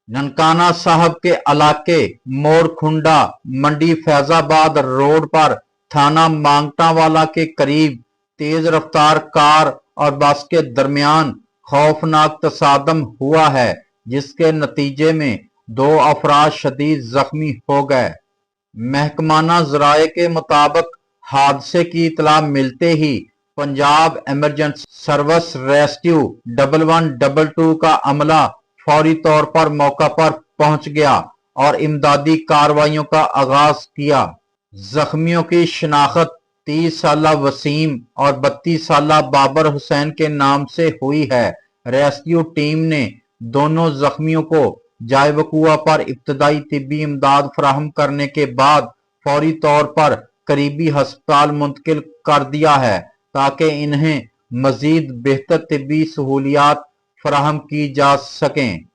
ननकाना साहब के इलाके मोड़ खुंडा मंडी फैजाबाद रोड पर थाना मांगटावाला के करीब तेज रफ्तार कार और बस के दरमियान खौफनाक तसादम हुआ है, जिसके नतीजे में 2 अफराद शदीद जख्मी हो गए। महकमाना ज़राए के मुताबिक हादसे की इतला मिलते ही पंजाब इमरजेंसी सर्विस रेस्क्यू 1122 का अमला फौरी तौर पर मौका पर पहुंच गया और इमदादी कार्रवाइयों का आगाज किया। जख्मियों की शिनाख्त 30 साला वसीम और 32 साला बाबर हुसैन के नाम से हुई है। रेस्क्यू टीम ने दोनों जख्मियों को जाए वकुआ पर इब्तदाई तिब्बी इमदाद फराहम करने के बाद फौरी तौर पर करीबी हस्पताल मुंतकिल कर दिया है, ताकि इन्हें मजीद बेहतर तिब्बी सहूलियात फराहम की जा सकें।